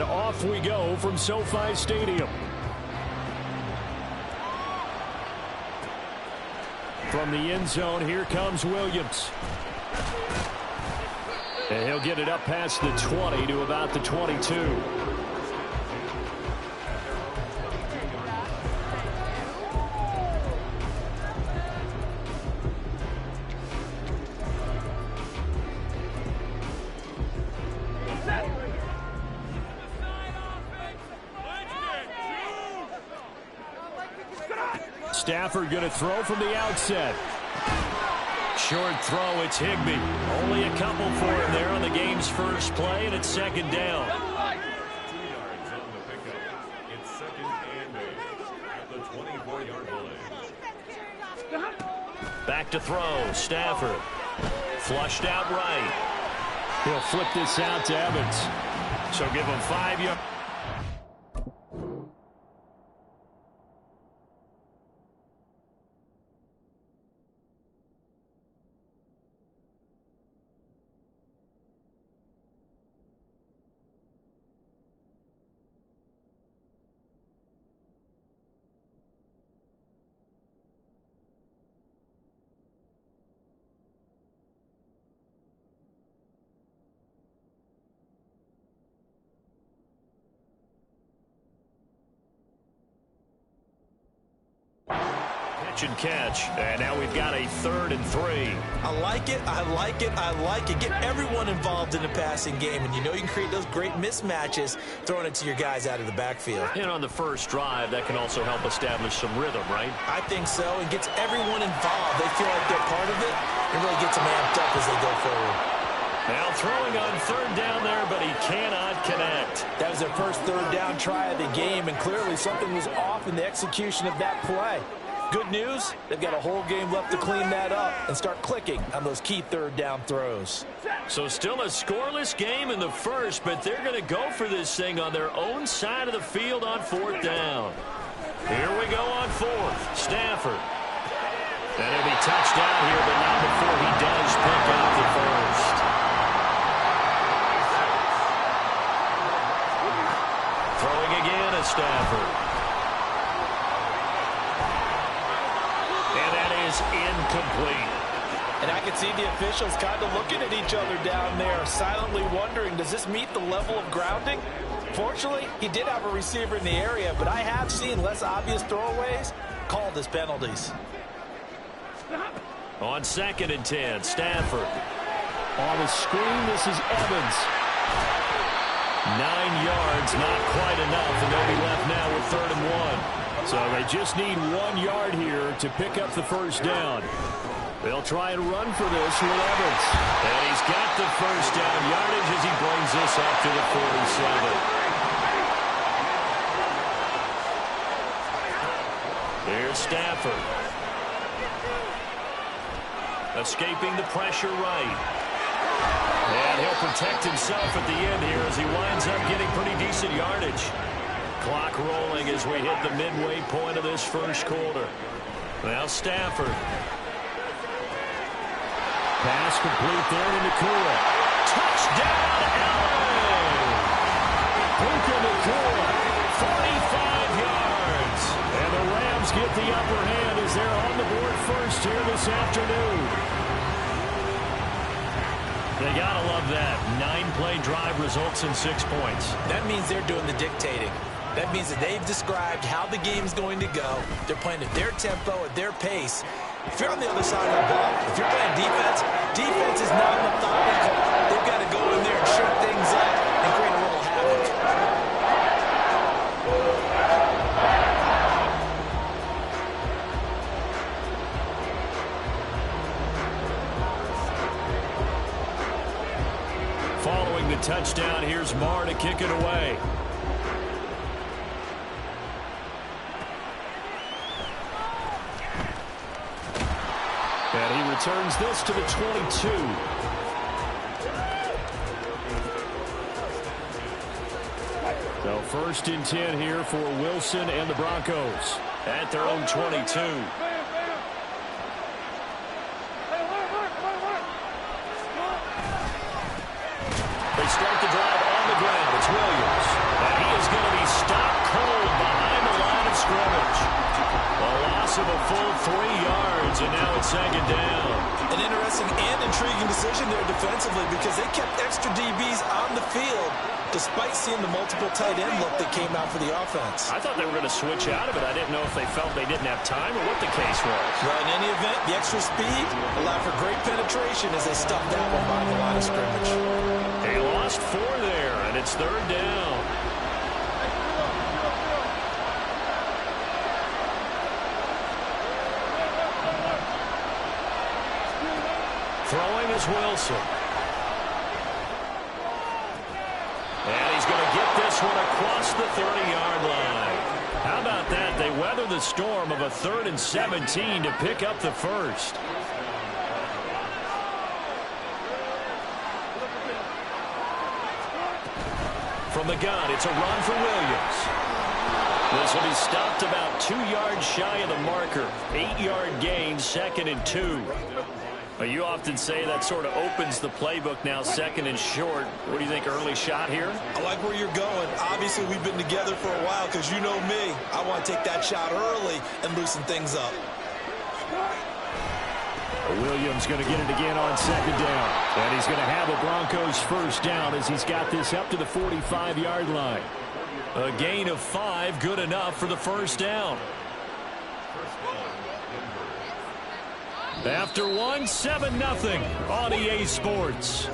off we go from SoFi Stadium. From the end zone, here comes Williams. And he'll get it up past the 20 to about the 22. Stafford going to throw from the outset. Short throw, it's Higbee. Only a couple for him there on the game's first play, and it's second down. 2 yards on the pickup. It's second and 8 at the 24-yard line. Back to throw, Stafford. Flushed out right. He'll flip this out to Evans. So give him 5 yards. And catch, and now we've got a 3rd and 3. I like it, I like it, I like it. Get everyone involved in the passing game, and you know you can create those great mismatches throwing it to your guys out of the backfield. And on the first drive, that can also help establish some rhythm, right? I think so, and gets everyone involved. They feel like they're part of it, and really gets them amped up as they go forward. Now throwing on 3rd down there, but he cannot connect. That was their first 3rd down try of the game, and clearly something was off in the execution of that play. Good news, they've got a whole game left to clean that up and start clicking on those key 3rd down throws. So still a scoreless game in the first, but they're going to go for this thing on their own side of the field on 4th down. Here we go on 4th. Stafford. And he'll be touched down here, but not before he does pick up the first. Throwing again at Stafford. Incomplete. And I can see the officials kind of looking at each other down there, silently wondering, does this meet the level of grounding? Fortunately, he did have a receiver in the area, but I have seen less obvious throwaways called as penalties. On 2nd and 10, Stafford. On the screen, this is Evans. 9 yards, not quite enough, and they'll be left now with 3rd and 1. So they just need 1 yard here to pick up the first down. They'll try and run for this with Evans. And he's got the first down yardage as he brings this up to the 47. Here's Stafford. Escaping the pressure right. And he'll protect himself at the end here as he winds up getting pretty decent yardage. Clock rolling as we hit the midway point of this first quarter. Now Stafford. Pass complete there to Nakua. Touchdown, LA! Puka Nakua, 45 yards. And the Rams get the upper hand as they're on the board first here this afternoon. They gotta love that. 9-play drive results in 6 points. That means they're doing the dictating. That means that they've described how the game's going to go. They're playing at their tempo, at their pace. If you're on the other side of the ball, if you're playing defense, defense is not methodical. They've got to go in there and shake things up and create a little havoc. Following the touchdown, here's Marr to kick it away. And he returns this to the 22. So 1st and 10 here for Wilson and the Broncos at their own 22. They start the drive on the ground. It's Williams. second down. An interesting and intriguing decision there defensively because they kept extra DBs on the field despite seeing the multiple tight end look that came out for the offense. I thought they were going to switch out of it. I didn't know if they felt they didn't have time or what the case was. Well, in any event, the extra speed allowed for great penetration as they stuffed that one by the line of scrimmage. They lost 4 there, and it's third down. Throwing is Wilson. And he's going to get this one across the 30-yard line. How about that? They weather the storm of a 3rd and 17 to pick up the first. From the gun, it's a run for Williams. This will be stopped about 2 yards shy of the marker. 8-yard gain, 2nd and 2. You often say that sort of opens the playbook now, 2nd and short. What do you think, early shot here? I like where you're going. Obviously, we've been together for a while because you know me. I want to take that shot early and loosen things up. Williams going to get it again on 2nd down. And he's going to have a Broncos first down as he's got this up to the 45-yard line. A gain of 5, good enough for the first down. After 1, 7-0 on EA Sports.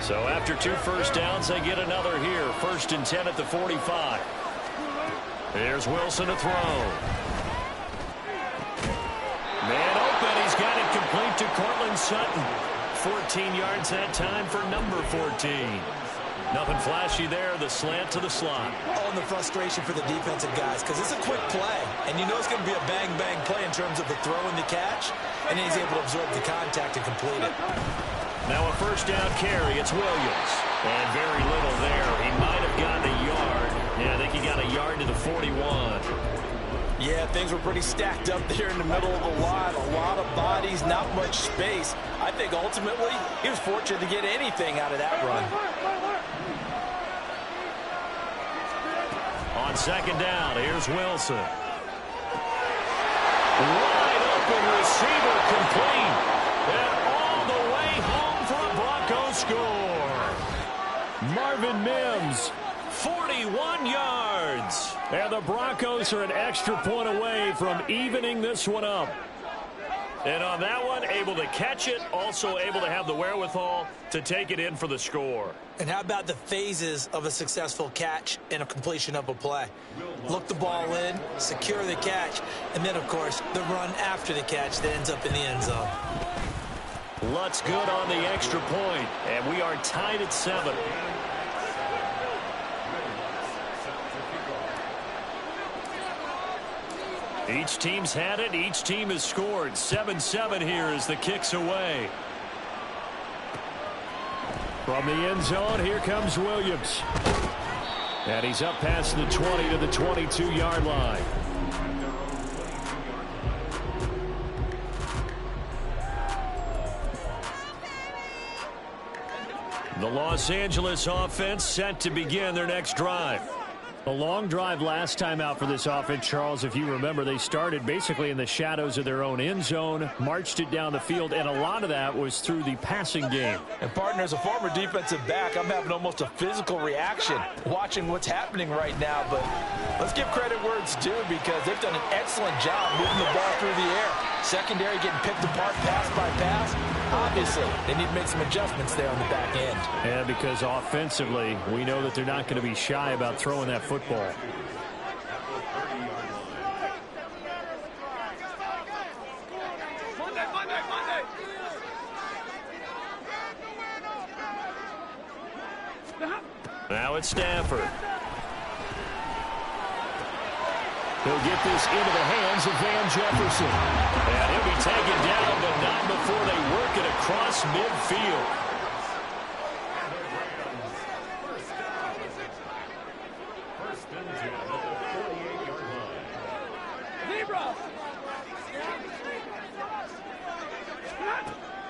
So after 2 first downs, they get another here. 1st and 10 at the 45. There's Wilson to throw. Man open. He's got it complete to Cortland Sutton. 14 yards that time for number 14. Nothing flashy there. The slant to the slot. Oh, and the frustration for the defensive guys because it's a quick play. And you know it's going to be a bang-bang play in terms of the throw and the catch. And he's able to absorb the contact and complete it. Now a first down carry. It's Williams. And very little there. He might have gotten a yard. Yeah, I think he got a yard to the 41. Yeah, things were pretty stacked up there in the middle of the line. A lot of bodies, not much space. I think ultimately he was fortunate to get anything out of that run. On 2nd down, here's Wilson. Wide open receiver complete. And all the way home for a Broncos score. Marvin Mims, 41 yards. And the Broncos are an extra point away from evening this one up. And on that one, able to catch it, also able to have the wherewithal to take it in for the score. And how about the phases of a successful catch and a completion of a play? Look the ball in, secure the catch, and then, of course, the run after the catch that ends up in the end zone. Lutz good on the extra point, and we are tied at 7. Each team's had it. Each team has scored. 7-7 here as the kick's away. From the end zone, here comes Williams. And he's up past the 20 to the 22-yard line. The Los Angeles offense set to begin their next drive. A long drive last time out for this offense, Charles. If you remember, they started basically in the shadows of their own end zone, marched it down the field, and a lot of that was through the passing game. And, partner, as a former defensive back, I'm having almost a physical reaction watching what's happening right now. But let's give credit where it's due because they've done an excellent job moving the ball through the air. Secondary getting picked apart pass by pass. Obviously, they need to make some adjustments there on the back end. And because offensively, we know that they're not going to be shy about throwing that football. Now it's Stafford. He'll get this into the hands of Van Jefferson. And he'll be taken down, but not before they work it across midfield.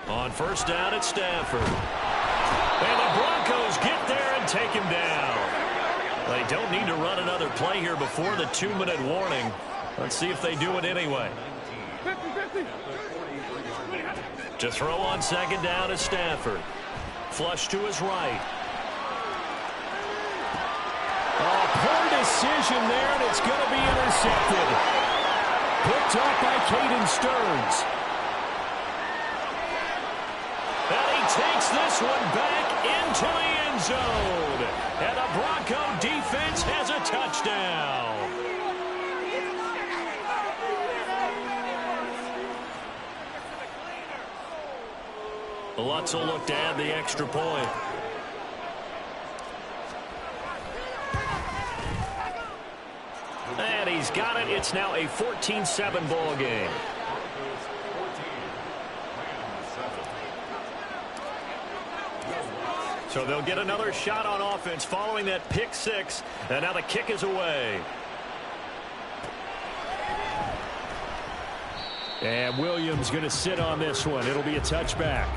On first down, it's Stafford. And the Broncos get there and take him down. They don't need to run another play here before the 2-minute warning. Let's see if they do it anyway. To throw on second down is Stafford. Flush to his right. Oh, poor decision there, and it's going to be intercepted. Picked up by Caden Stearns. And he takes this one back into the end zone. And the Bronco defense has a touchdown. Lutz will look to add the extra point. And he's got it. It's now a 14-7 ball game. So they'll get another shot on offense following that pick six. And now the kick is away. And Williams going to sit on this one. It'll be a touchback.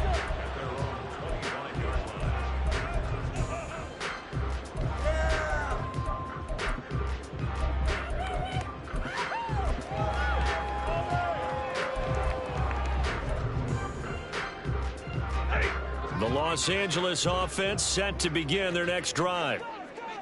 The Los Angeles offense set to begin their next drive.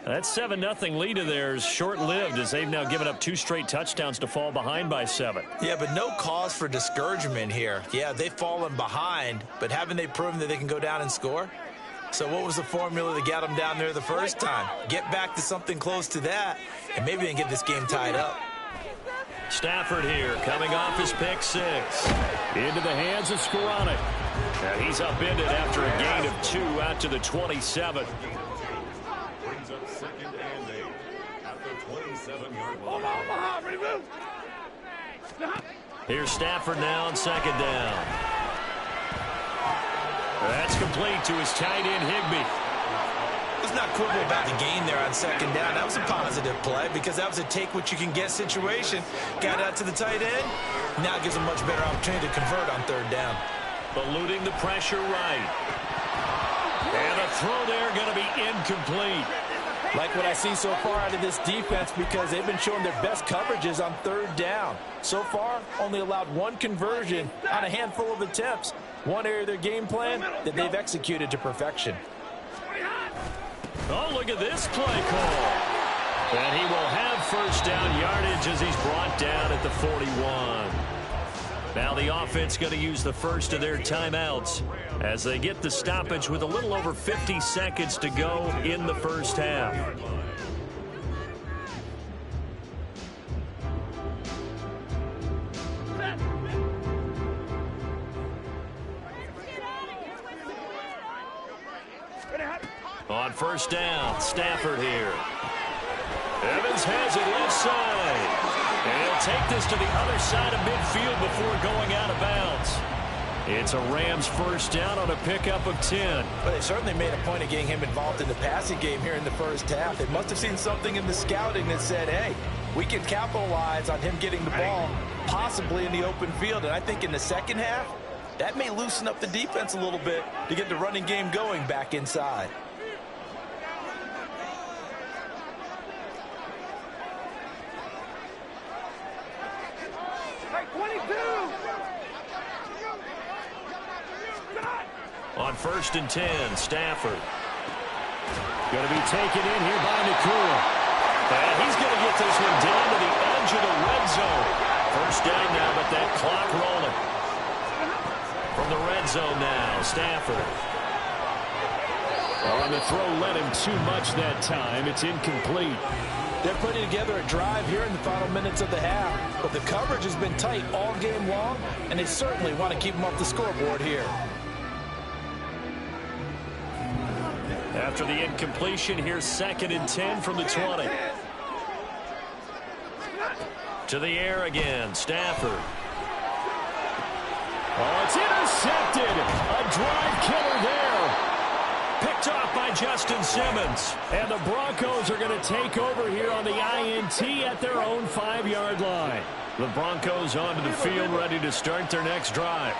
That 7-0 lead of theirs short-lived as they've now given up 2 straight touchdowns to fall behind by 7. Yeah, but no cause for discouragement here. Yeah, they've fallen behind, but haven't they proven that they can go down and score? So what was the formula that got them down there the first time? Get back to something close to that, and maybe they can get this game tied up. Stafford here coming off his pick six. Into the hands of Skoranek. And he's upended after a gain of 2 out to the 27. Brings up second and 8 at the 27-yard line. Here's Stafford now on second down. That's complete to his tight end, Higbee. Let's not quibble about the gain there on second down. That was a positive play because that was a take-what-you-can-get situation. Got out to the tight end. Now it gives them much better opportunity to convert on third down. Eluding the pressure right. And the throw there going to be incomplete. Like what I see so far out of this defense because they've been showing their best coverages on third down. So far, only allowed 1 conversion on a handful of attempts. One area of their game plan that they've executed to perfection. Oh, look at this play call. And he will have first down yardage as he's brought down at the 41. Now the offense going to use the first of their timeouts as they get the stoppage with a little over 50 seconds to go in the first half. On first down, Stafford here. Evans has it left side. And he'll take this to the other side of midfield before going out of bounds. It's a Rams first down on a pickup of 10. But they certainly made a point of getting him involved in the passing game here in the first half. They must have seen something in the scouting that said, hey, we can capitalize on him getting the ball possibly in the open field. And I think in the second half, that may loosen up the defense a little bit to get the running game going back inside. On first and 10, Stafford. Going to be taken in here by Nakua. And he's going to get this one down to the edge of the red zone. First down now, but that clock rolling. From the red zone now, Stafford. On the throw, let him too much that time. It's incomplete. They're putting together a drive here in the final minutes of the half. But the coverage has been tight all game long, and they certainly want to keep them off the scoreboard here. After the incompletion, here's second and 10 from the 20. To the air again, Stafford. Oh, it's intercepted. A drive killer there. Picked off by Justin Simmons. And the Broncos are going to take over here on the INT at their own 5-yard line. The Broncos onto the field ready to start their next drive.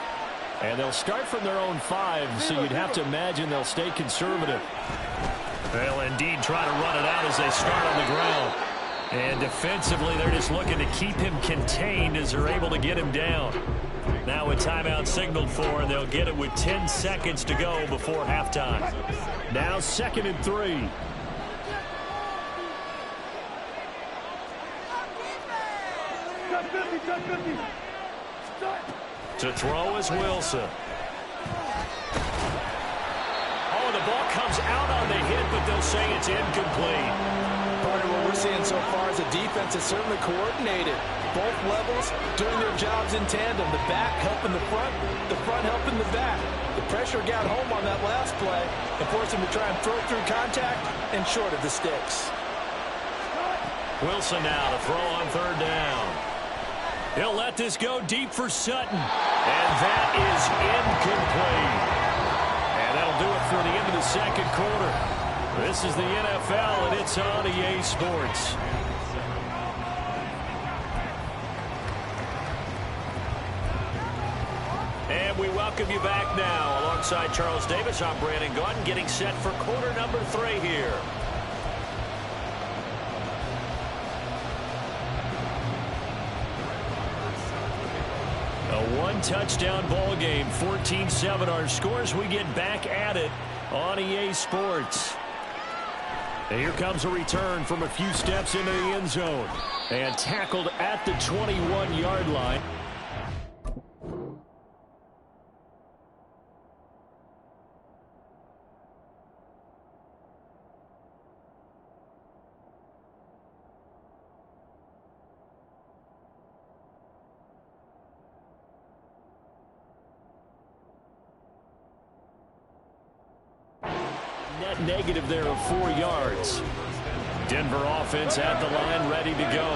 And they'll start from their own 5, so you'd have to imagine they'll stay conservative. They'll indeed try to run it out as they start on the ground. And defensively, they're just looking to keep him contained as they're able to get him down. Now a timeout signaled for, and they'll get it with 10 seconds to go before halftime. Now 2nd and 3. To throw is Wilson. Oh, the ball comes out on the hit, but they'll say it's incomplete. Part of what we're seeing so far is the defense is certainly coordinated. Both levels doing their jobs in tandem. The back helping the front helping the back. The pressure got home on that last play and forced him to try and throw through contact and short of the sticks. Wilson now to throw on 3rd down. He'll let this go deep for Sutton. And that is incomplete. And that'll do it for the end of the 2nd quarter. This is the NFL, and it's on EA Sports. And we welcome you back now. Alongside Charles Davis, I'm Brandon Gaudin, getting set for quarter number 3 here. A 1-touchdown ball game, 14-7 our scores. We get back at it on EA Sports. And here comes a return from a few steps into the end zone. And tackled at the 21-yard line. Net negative there of 4 yards. Denver offense at the line, ready to go.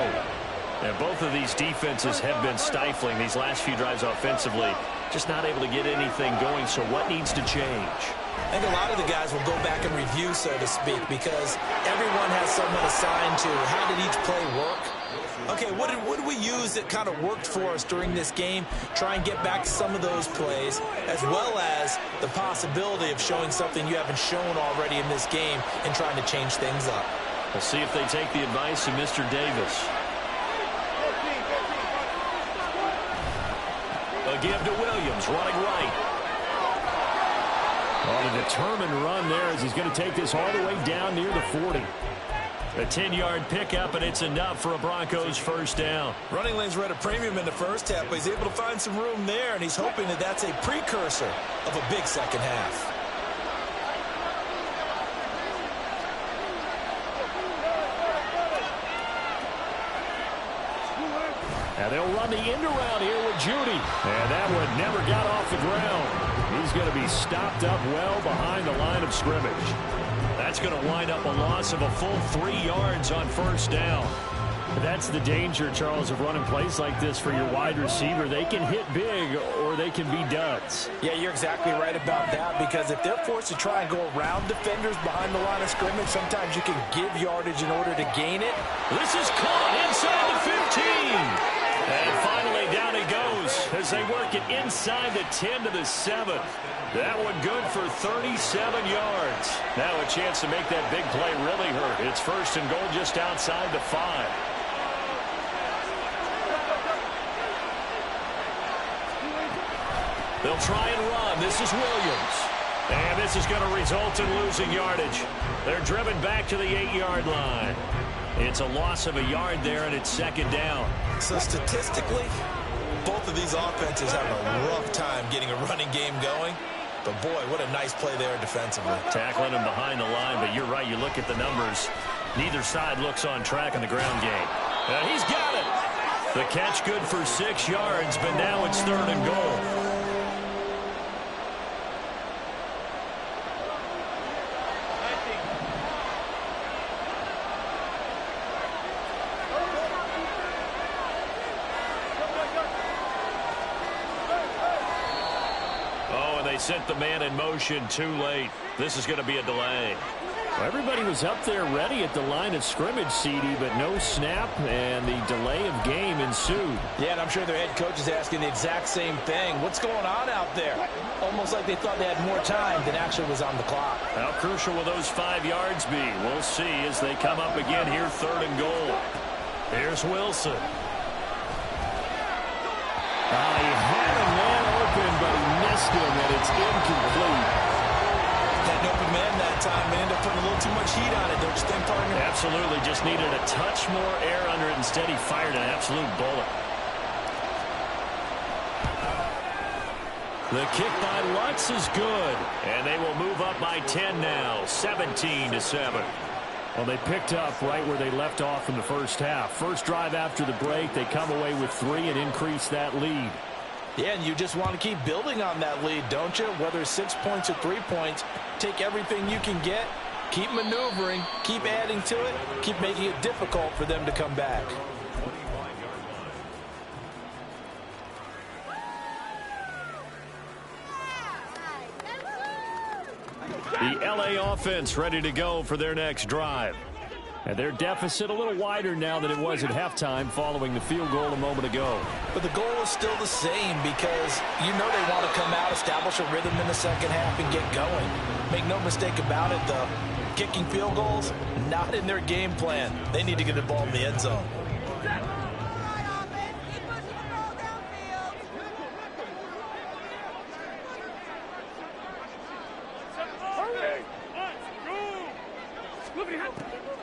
And both of these defenses have been stifling these last few drives offensively. Just not able to get anything going, so what needs to change? I think a lot of the guys will go back and review, so to speak, because everyone has someone assigned to how did each play work. Okay, what did we use that kind of worked for us during this game? Try and get back to some of those plays, as well as the possibility of showing something you haven't shown already in this game and trying to change things up. We'll see if they take the advice of Mr. Davis. A give to Williams, running right. On a determined run there as he's going to take this all the way down near the 40. A 10-yard pickup, and it's enough for a Broncos 1st down. Running lanes were at a premium in the first half, but he's able to find some room there, and he's hoping that that's a precursor of a big second half. And they'll run the end around here with Judy. And that one never got off the ground. He's going to be stopped up well behind the line of scrimmage. That's going to wind up a loss of a full 3 yards on 1st down. That's the danger, Charles, of running plays like this for your wide receiver. They can hit big or they can be duds. Yeah, you're exactly right about that, because if they're forced to try and go around defenders behind the line of scrimmage, sometimes you can give yardage in order to gain it. This is caught inside the 15. And finally down he goes as they work it inside the 10 to the 7. That one good for 37 yards. Now a chance to make that big play really hurt. It's 1st and goal just outside the 5. They'll try and run. This is Williams. And this is going to result in losing yardage. They're driven back to the 8-yard line. It's a loss of a yard there, and it's 2nd down. So statistically, both of these offenses have a rough time getting a running game going. But, boy, what a nice play there defensively. Tackling him behind the line, but you're right. You look at the numbers. Neither side looks on track in the ground game. He's got it. The catch good for 6 yards, but now it's 3rd and goal. They sent the man in motion too late. This is going to be a delay. Well, everybody was up there ready at the line of scrimmage, CD, but no snap, and the delay of game ensued. Yeah, and I'm sure their head coach is asking the exact same thing. What's going on out there? Almost like they thought they had more time than actually was on the clock. How crucial will those 5 yards be? We'll see as they come up again here, 3rd and goal. Here's Wilson. He had a man open, but he missed him, and it's incomplete. Had an open man that time and ended up putting a little too much heat on it, don't you think, partner? Absolutely. Just needed a touch more air under it. Instead, he fired an absolute bullet. The kick by Lutz is good, and they will move up by 10 now, 17-7. Well, they picked up right where they left off in the first half. First drive after the break, they come away with 3 and increase that lead. Yeah, and you just want to keep building on that lead, don't you? Whether it's 6 points or 3 points, take everything you can get, keep maneuvering, keep adding to it, keep making it difficult for them to come back. The LA offense ready to go for their next drive. And their deficit a little wider now than it was at halftime following the field goal a moment ago. But the goal is still the same because you know they want to come out, establish a rhythm in the second half, and get going. Make no mistake about it, though. Kicking field goals, not in their game plan. They need to get the ball in the end zone.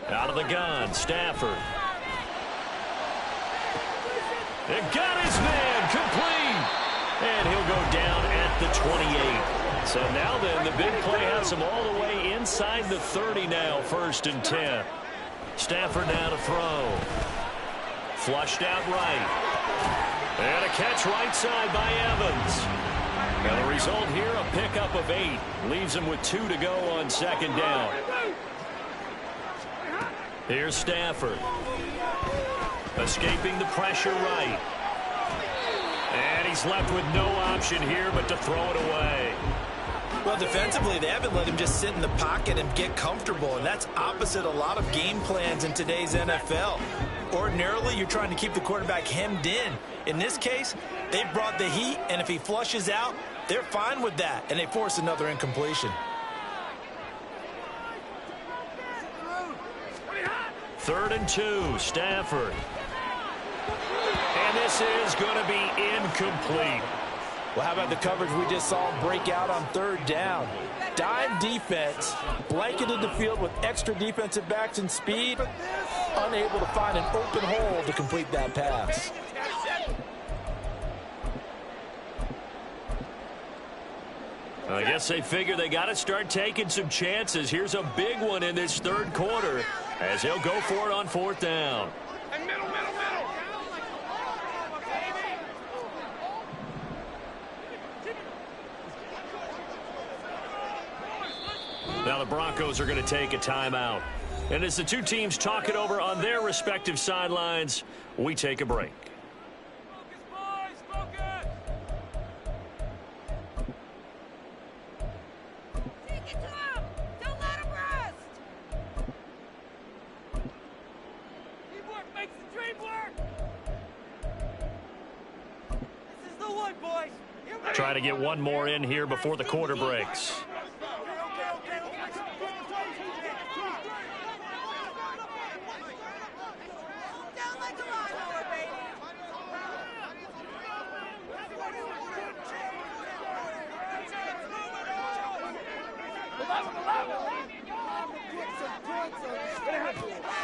Out of the gun, Stafford. It got his man complete. And he'll go down at the 28. So now then, the big play has him all the way inside the 30 now, 1st and 10. Stafford now to throw. Flushed out right. And a catch right side by Evans. And the result here, a pickup of 8. Leaves him with 2 to go on 2nd down. Here's Stafford. Escaping the pressure right. And he's left with no option here but to throw it away. Well, defensively, they haven't let him just sit in the pocket and get comfortable, and that's opposite a lot of game plans in today's NFL. Ordinarily, you're trying to keep the quarterback hemmed in. In this case, they brought the heat, and if he flushes out, they're fine with that, and they force another incompletion. 3rd and 2, Stafford. And this is going to be incomplete. Well, how about the coverage we just saw break out on 3rd down? Dime defense, blanketed the field with extra defensive backs and speed, unable to find an open hole to complete that pass. I guess they figure they got to start taking some chances. Here's a big one in this 3rd quarter as he'll go for it on 4th down. Now the Broncos are going to take a timeout. And as the two teams talk it over on their respective sidelines, we take a break. Try to get one more in here before the quarter breaks.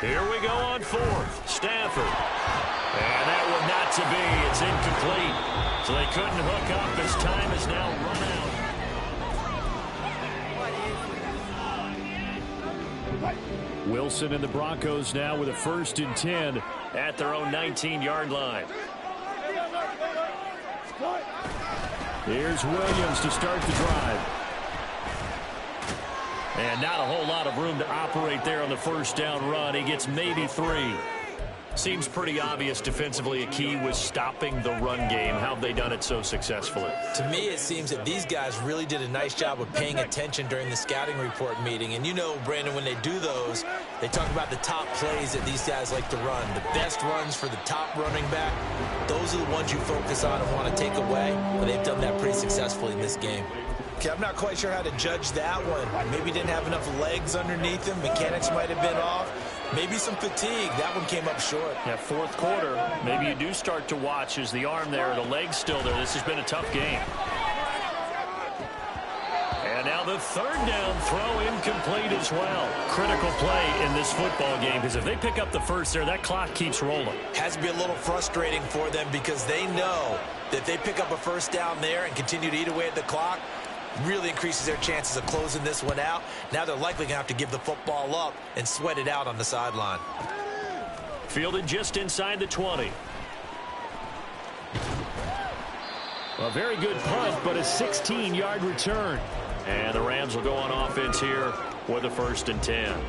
Here we go on 4th. Stafford. And that one not to be. It's incomplete. So they couldn't hook up as time is now run out. Wilson and the Broncos now with a 1st and 10 at their own 19-yard line. Here's Williams to start the drive. And not a whole lot of room to operate there on the 1st down run. He gets maybe 3. Seems pretty obvious defensively a key was stopping the run game. How have they done it so successfully? To me, it seems that these guys really did a nice job of paying attention during the scouting report meeting. And you know, Brandon, when they do those, they talk about the top plays that these guys like to run. The best runs for the top running back, those are the ones you focus on and want to take away. And they've done that pretty successfully in this game. Okay, I'm not quite sure how to judge that one. Maybe didn't have enough legs underneath him. Mechanics might have been off. Maybe some fatigue. That one came up short. Yeah, fourth quarter, maybe you do start to watch as the arm there, the leg's still there. This has been a tough game. And now the third down throw incomplete as well. Critical play in this football game because if they pick up the first there, that clock keeps rolling. Has to be a little frustrating for them because they know that if they pick up a first down there and continue to eat away at the clock, really increases their chances of closing this one out. Now they're likely going to have to give the football up and sweat it out on the sideline. Fielded just inside the 20. A very good punt, but a 16-yard return. And the Rams will go on offense here with a 1st and 10.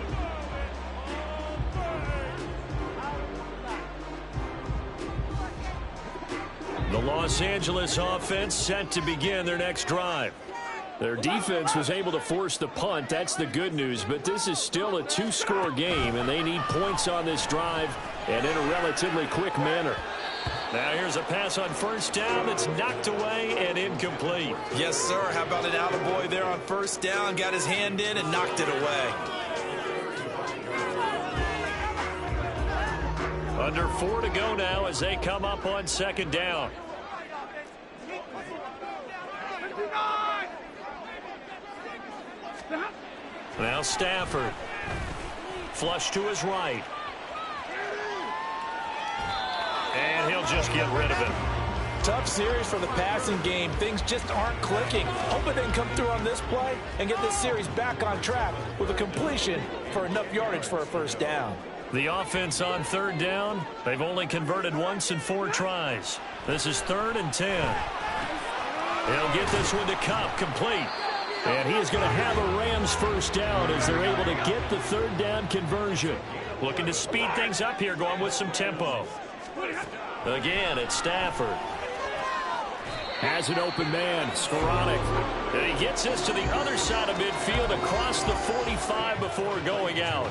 The Los Angeles offense set to begin their next drive. Their defense was able to force the punt. That's the good news. But this is still a 2-score game, and they need points on this drive and in a relatively quick manner. Now here's a pass on 1st down that's knocked away and incomplete. Yes, sir. How about an attaboy there on 1st down? Got his hand in and knocked it away. Under 4 to go now as they come up on 2nd down. Now Stafford. Flush to his right. And he'll just get rid of it. Tough series for the passing game. Things just aren't clicking. Hoping they can come through on this play and get this series back on track with a completion for enough yardage for a 1st down. The offense on 3rd down, they've only converted once in 4 tries. This is 3rd and 10. He'll get this one to Kupp, complete. And he is going to have a Rams 1st down as they're able to get the 3rd down conversion. Looking to speed things up here, going with some tempo. Again, it's Stafford. Has an open man, Skoranek. And he gets this to the other side of midfield across the 45 before going out.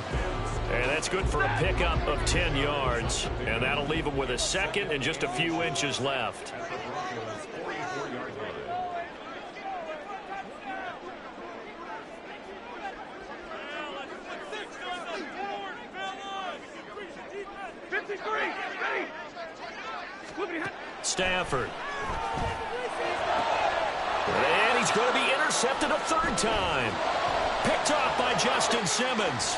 And that's good for a pickup of 10 yards. And that'll leave him with a 2nd and just a few inches left. Stafford. And he's going to be intercepted a 3rd time. Picked off by Justin Simmons.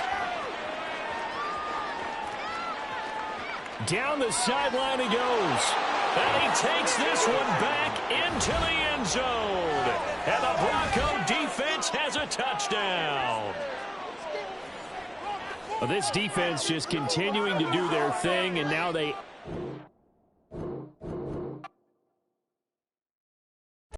Down the sideline he goes. And he takes this one back into the end zone. And the Bronco defense has a touchdown. Well, this defense just continuing to do their thing, and now they...